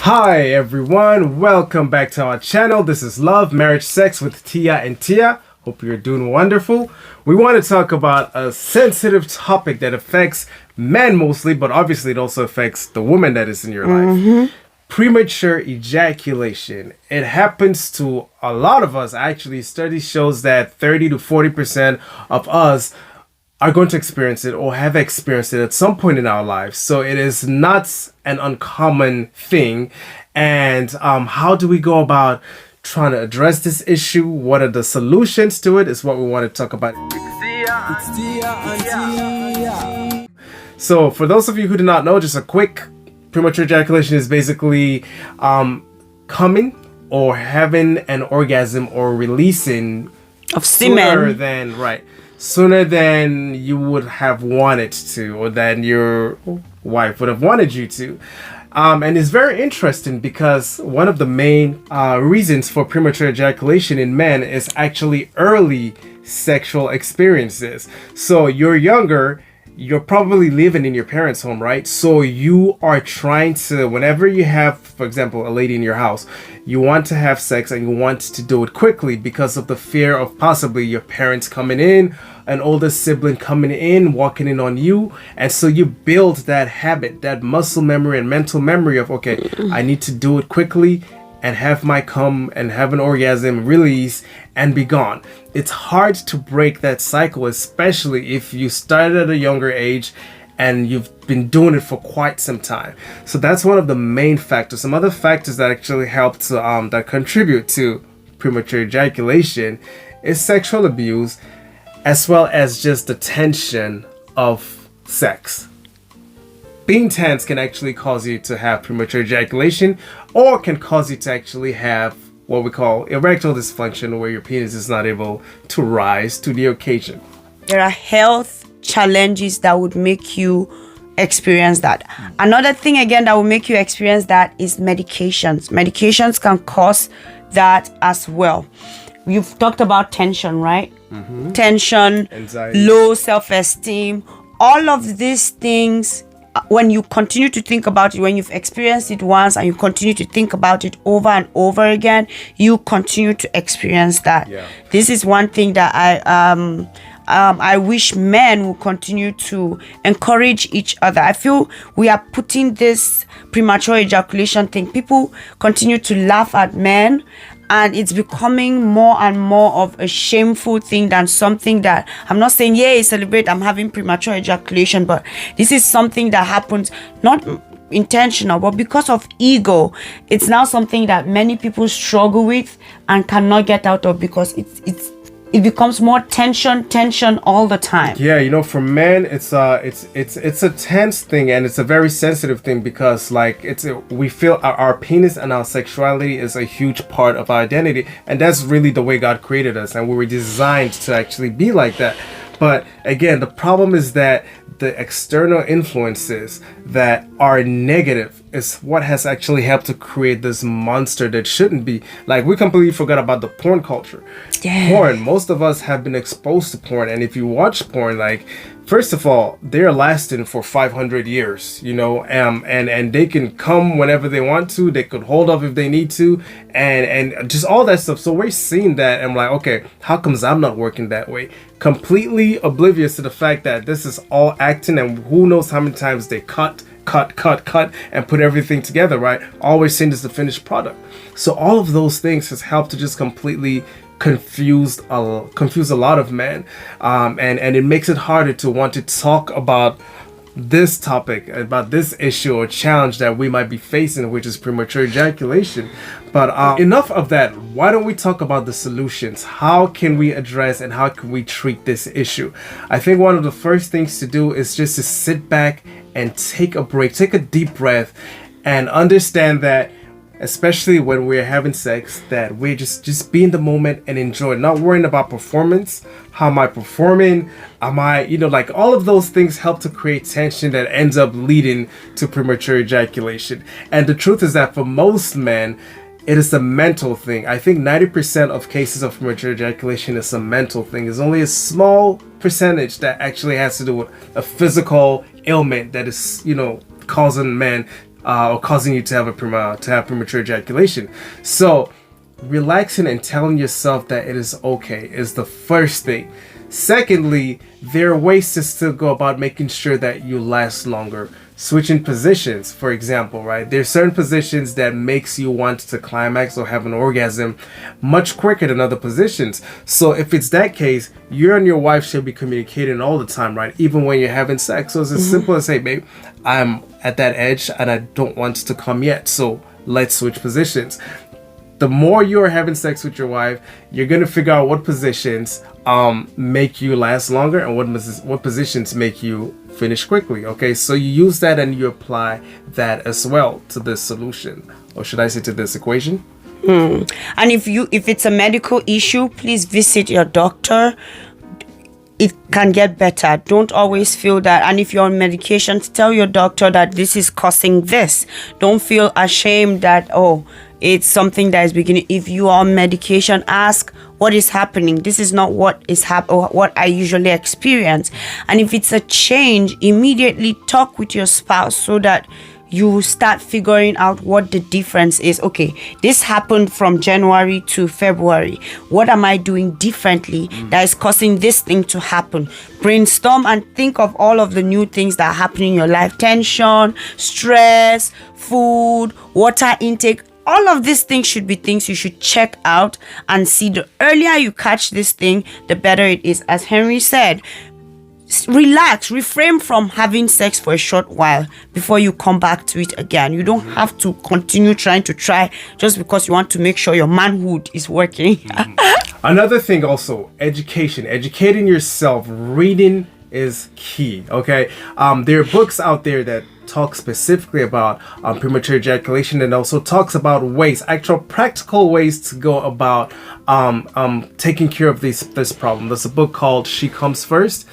Hi everyone, welcome back to our channel. This is Love, Marriage, Sex with Tia and Tia. Hope you're doing wonderful. We want to talk about a sensitive topic that affects men mostly, but obviously it also affects the woman that is in your life. Premature ejaculation. It happens to a lot of us. Actually, study shows that 30 to 40% of us are going to experience it or have experienced it at some point in our lives. So it is not an uncommon thing. And how do we go about trying to address this issue? What are the solutions to it is what we want to talk about. So for those of you who do not know, just a quick, premature ejaculation is basically coming or having an orgasm or releasing of semen sooner than you would have wanted to, or than your wife would have wanted you to. And it's very interesting because one of the main reasons for premature ejaculation in men is actually early sexual experiences. So you're younger, you're probably living in your parents' home, right? So you are trying to, whenever you have, for example, a lady in your house, you want to have sex and you want to do it quickly because of the fear of possibly your parents coming in, an older sibling coming in, walking in on you. And so you build that habit, that muscle memory and mental memory of, okay, I need to do it quickly and have my cum and have an orgasm, release, and be gone. It's hard to break that cycle, especially if you started at a younger age and you've been doing it for quite some time. So that's one of the main factors. Some other factors that actually help to that contribute to premature ejaculation is sexual abuse, as well as just the tension of sex. Being tense can actually cause you to have premature ejaculation, or can cause you to actually have what we call erectile dysfunction, where your penis is not able to rise to the occasion. There are health challenges that would make you experience that. Another thing again that will make you experience that is medications. Medications can cause that as well. You've talked about tension, right? Tension, anxiety, low self-esteem, all of these things. When you continue to think about it, when you've experienced it once and you continue to think about it over and over again, you continue to experience that. This is one thing that I wish men will continue to encourage each other. I feel we are putting this premature ejaculation thing. People continue to laugh at men, and it's becoming more and more of a shameful thing than something that, I'm not saying, yay, celebrate, I'm having premature ejaculation, but this is something that happens not intentional, but because of ego, it's now something that many people struggle with and cannot get out of, because it becomes more tension all the time. Yeah, you know, for men, it's a tense thing, and it's a very sensitive thing, because like we feel our penis and our sexuality is a huge part of our identity, and that's really the way God created us, and we were designed to actually be like that. But again, the problem is that the external influences that are negative is what has actually helped to create this monster that shouldn't be. Like, we completely forgot about the porn culture. Porn, most of us have been exposed to porn, and if you watch porn, like, first of all, they're lasting for 500 years, you know, and they can come whenever they want to. They could hold off if they need to, and just all that stuff. So we're seeing that, and I'm like, okay, how comes I'm not working that way? Completely oblivious to the fact that this is all acting, and who knows how many times they cut, and put everything together, right? All we're seeing is the finished product. So all of those things has helped to just completely confuse a lot of men, and it makes it harder to want to talk about this topic, about this issue or challenge that we might be facing, which is premature ejaculation. But enough of that. Why don't we talk about the solutions? How can we address and how can we treat this issue? I think one of the first things to do is just to sit back and take a break, take a deep breath, and understand that, especially when we're having sex, that we're just be in the moment and enjoy it, not worrying about performance. How am I performing? Am I, like, all of those things help to create tension that ends up leading to premature ejaculation. And the truth is that for most men, it is a mental thing. I think 90% of cases of premature ejaculation is a mental thing. There's only a small percentage that actually has to do with a physical ailment that is, causing men or causing you to have premature ejaculation. So relaxing and telling yourself that it is okay is the first thing. Secondly, there are ways to still go about making sure that you last longer. Switching positions, for example, right? There's certain positions that makes you want to climax or have an orgasm much quicker than other positions. So if it's that case, you and your wife should be communicating all the time, right? Even when you're having sex. So it's as simple as, hey, babe, I'm at that edge and I don't want to come yet. So let's switch positions. The more you are having sex with your wife, you're going to figure out what positions make you last longer and what positions make you finish quickly. Okay, so you use that and you apply that as well to this solution, or should I say to this equation. And if it's a medical issue, please visit your doctor. It can get better. Don't always feel that. And if you're on medications, tell your doctor that this is causing this. Don't feel ashamed that, oh, it's something that is beginning. If you are on medication, ask what is happening. This is not what is what I usually experience. And if it's a change, immediately talk with your spouse so that you start figuring out what the difference is. Okay, this happened from January to February. What am I doing differently that is causing this thing to happen? Brainstorm and think of all of the new things that are happening in your life. Tension, stress, food, water intake. All of these things should be things you should check out and see. The earlier you catch this thing, the better it is. As Henry said, relax, refrain from having sex for a short while before you come back to it again. You don't have to continue trying to try just because you want to make sure your manhood is working. Another thing also, educating yourself. Reading is key. Okay, there are books out there that talk specifically about premature ejaculation, and also talks about ways, actual practical ways to go about taking care of this problem. There's a book called She Comes First.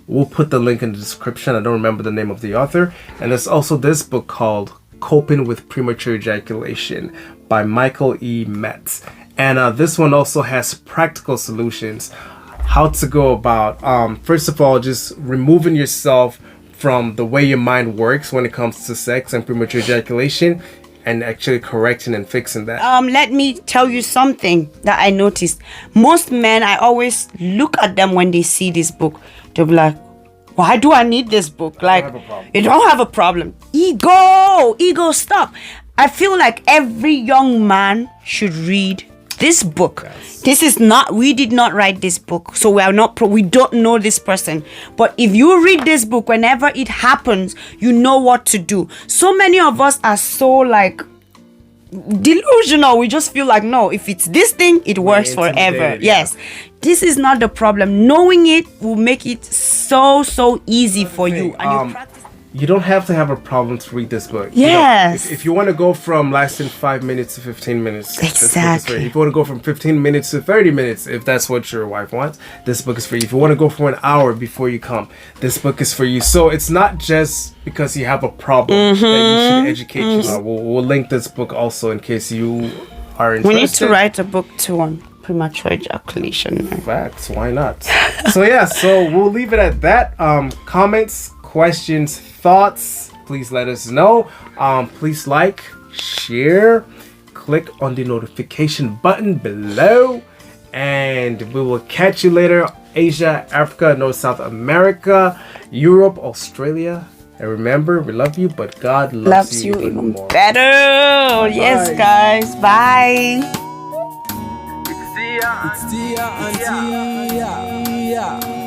We'll put the link in the description. I don't remember the name of the author. And there's also this book called Coping with Premature Ejaculation by Michael E. Metz. And this one also has practical solutions, how to go about, first of all, just removing yourself from the way your mind works when it comes to sex and premature ejaculation, and actually correcting and fixing that. Let me tell you something that I noticed. Most men, I always look at them when they see this book. They'll be like, why do I need this book? Like, you don't have a problem. Ego, stop. I feel like every young man should read this book. Yes. This is not, we did not write this book, so we don't know this person. But if you read this book, whenever it happens, you know what to do. So many of us are so like delusional. We just feel like, no, if it's this thing, it works forever. Yes. This is not the problem. Knowing it will make it so easy for you. And you don't have to have a problem to read this book. Yes. You know, if you want to go from lasting 5 minutes to 15 minutes, exactly. If you want to go from 15 minutes to 30 minutes, if that's what your wife wants, this book is for you. If you want to go for an hour before you come, this book is for you. So it's not just because you have a problem that you should educate yourself. We'll link this book also in case you are interested. We need to write a book too on premature ejaculation. Facts, why not? So we'll leave it at that. Comments, questions, thoughts, please let us know. Please like, share, click on the notification button below, and we will catch you later. Asia, Africa, North, South America, Europe, Australia, and remember, we love you, but God loves you even more. Better. Bye. Yes, guys. Bye. It's Tia and Tia.